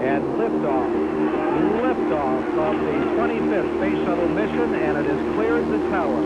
and liftoff. Liftoff of the 25th Space Shuttle mission, and it has cleared the tower.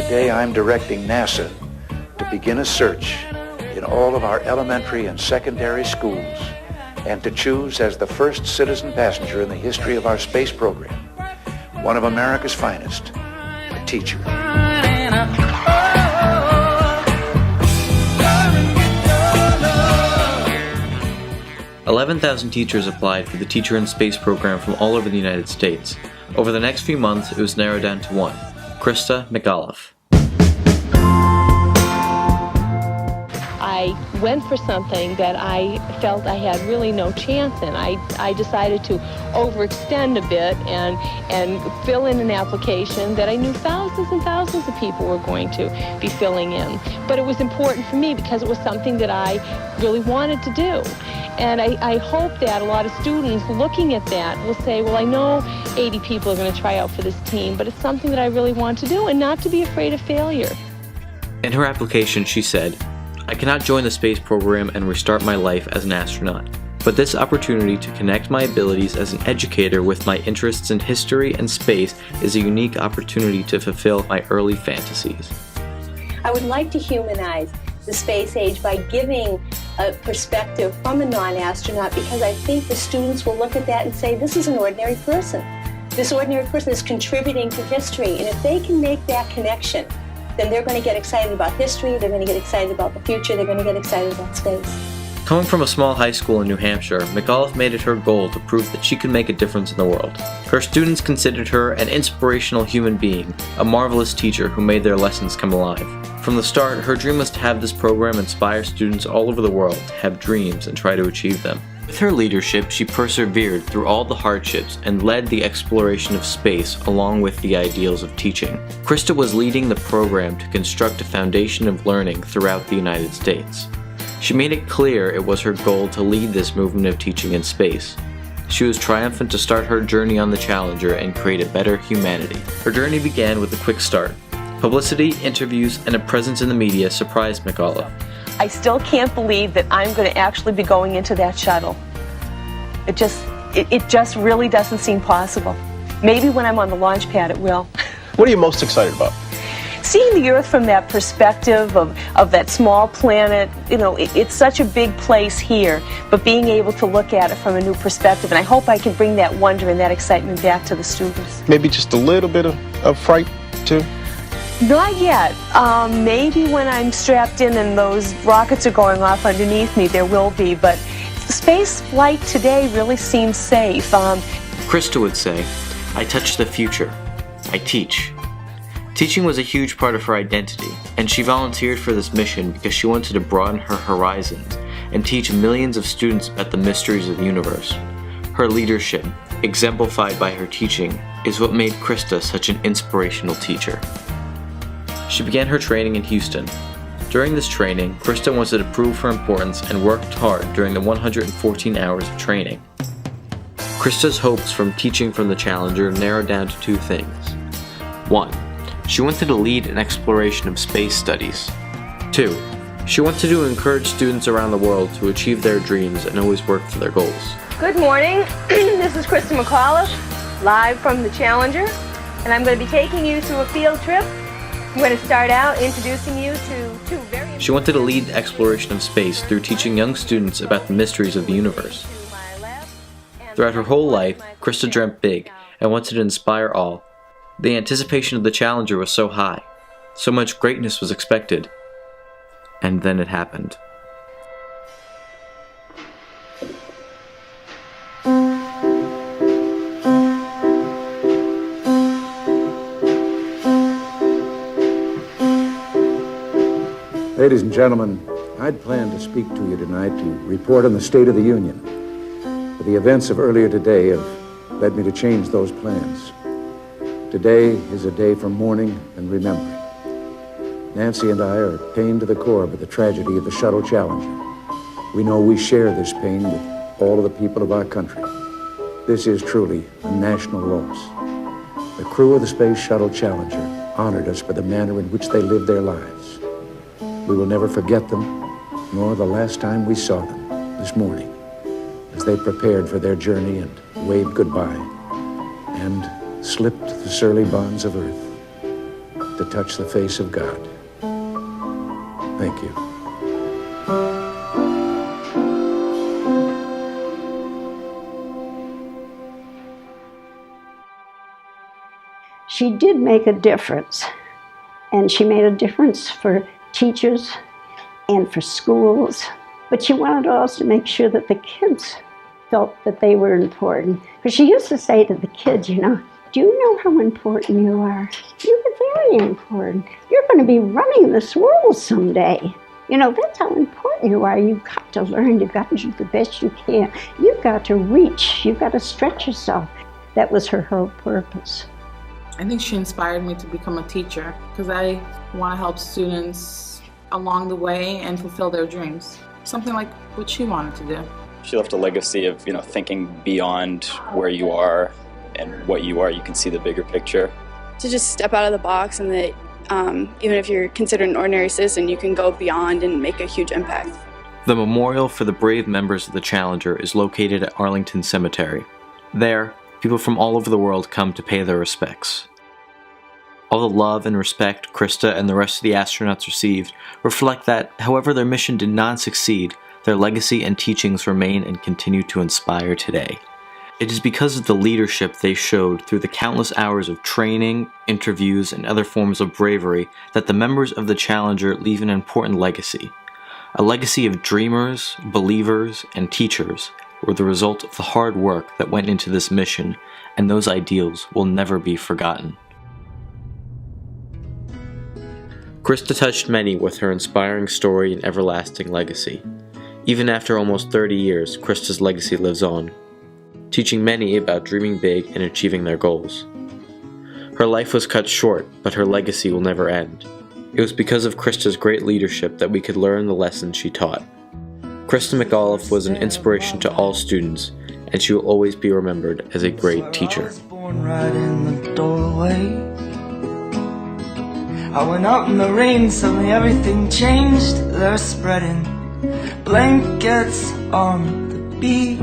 Today I'm directing NASA to begin a search in all of our elementary and secondary schools and to choose as the first citizen passenger in the history of our space program one of America's finest, a teacher. 11,000 teachers applied for the Teacher in Space program from all over the United States. Over the next few months, it was narrowed down to one, Christa McAuliffe. I went for something that I felt I had really no chance in. I decided to overextend a bit and fill in an application that I knew thousands and thousands of people were going to be filling in. But it was important for me because it was something that I really wanted to do. And I hope that a lot of students looking at that will say, well, I know 80 people are going to try out for this team, but it's something that I really want to do and not to be afraid of failure. In her application, she said, "I cannot join the space program and restart my life as an astronaut, but this opportunity to connect my abilities as an educator with my interests in history and space is a unique opportunity to fulfill my early fantasies." I would like to humanize the space age by giving a perspective from a non-astronaut, because I think the students will look at that and say, this is an ordinary person. This ordinary person is contributing to history, and if they can make that connection, then they're going to get excited about history, they're going to get excited about the future, they're going to get excited about space. Coming from a small high school in New Hampshire, McAuliffe made it her goal to prove that she could make a difference in the world. Her students considered her an inspirational human being, a marvelous teacher who made their lessons come alive. From the start, her dream was to have this program inspire students all over the world to have dreams and try to achieve them. With her leadership, she persevered through all the hardships and led the exploration of space along with the ideals of teaching. Christa was leading the program to construct a foundation of learning throughout the United States. She made it clear it was her goal to lead this movement of teaching in space. She was triumphant to start her journey on the Challenger and create a better humanity. Her journey began with a quick start. Publicity, interviews, and a presence in the media surprised McAuliffe. I still can't believe that I'm going to actually be going into that shuttle. It just really doesn't seem possible. Maybe when I'm on the launch pad it will. What are you most excited about? Seeing the Earth from that perspective of that small planet, you know, it's such a big place here, but being able to look at it from a new perspective, and I hope I can bring that wonder and that excitement back to the students. Maybe just a little bit of fright too? Not yet. Maybe when I'm strapped in and those rockets are going off underneath me, there will be, but space flight today really seems safe. Christa would say, "I touch the future. I teach." Teaching was a huge part of her identity, and she volunteered for this mission because she wanted to broaden her horizons and teach millions of students about the mysteries of the universe. Her leadership, exemplified by her teaching, is what made Christa such an inspirational teacher. She began her training in Houston. During this training, Christa wanted to prove her importance and worked hard during the 114 hours of training. Christa's hopes from teaching from the Challenger narrowed down to two things. 1. She wanted to lead an exploration of space studies. 2. She wanted to encourage students around the world to achieve their dreams and always work for their goals. Good morning. This is Christa McAuliffe, live from the Challenger, and I'm going to be taking you through a field trip. I'm going to start out introducing you to two very... She wanted to lead the exploration of space through teaching young students about the mysteries of the universe. Throughout her whole life, Christa dreamt big and wanted to inspire all. The anticipation of the Challenger was so high. So much greatness was expected. And then it happened. Ladies and gentlemen, I'd planned to speak to you tonight to report on the State of the Union. But the events of earlier today have led me to change those plans. Today is a day for mourning and remembering. Nancy and I are pained to the core by the tragedy of the Shuttle Challenger. We know we share this pain with all of the people of our country. This is truly a national loss. The crew of the Space Shuttle Challenger honored us for the manner in which they lived their lives. We will never forget them, nor the last time we saw them this morning, as they prepared for their journey and waved goodbye and slipped the surly bonds of earth to touch the face of God. Thank you. She did make a difference, and she made a difference for teachers and for schools, but she wanted also to make sure that the kids felt that they were important. Because she used to say to the kids, you know, do you know how important you are? You're very important. You're going to be running this world someday. You know, that's how important you are. You've got to learn. You've got to do the best you can. You've got to reach. You've got to stretch yourself. That was her whole purpose. I think she inspired me to become a teacher because I want to help students along the way and fulfill their dreams. Something like what she wanted to do. She left a legacy of, thinking beyond where you are and what you are. You can see the bigger picture. To just step out of the box and that even if you're considered an ordinary citizen, you can go beyond and make a huge impact. The memorial for the brave members of the Challenger is located at Arlington Cemetery. There, people from all over the world come to pay their respects. All the love and respect Christa and the rest of the astronauts received reflect that, however their mission did not succeed, their legacy and teachings remain and continue to inspire today. It is because of the leadership they showed through the countless hours of training, interviews, and other forms of bravery that the members of the Challenger leave an important legacy. A legacy of dreamers, believers, and teachers were the result of the hard work that went into this mission, and those ideals will never be forgotten. Christa touched many with her inspiring story and everlasting legacy. Even after almost 30 years, Christa's legacy lives on, teaching many about dreaming big and achieving their goals. Her life was cut short, but her legacy will never end. It was because of Christa's great leadership that we could learn the lessons she taught. Christa McAuliffe was an inspiration to all students, and she will always be remembered as a great teacher. I was born right in the doorway. I went out in the rain, suddenly everything changed. They're spreading blankets on the beach.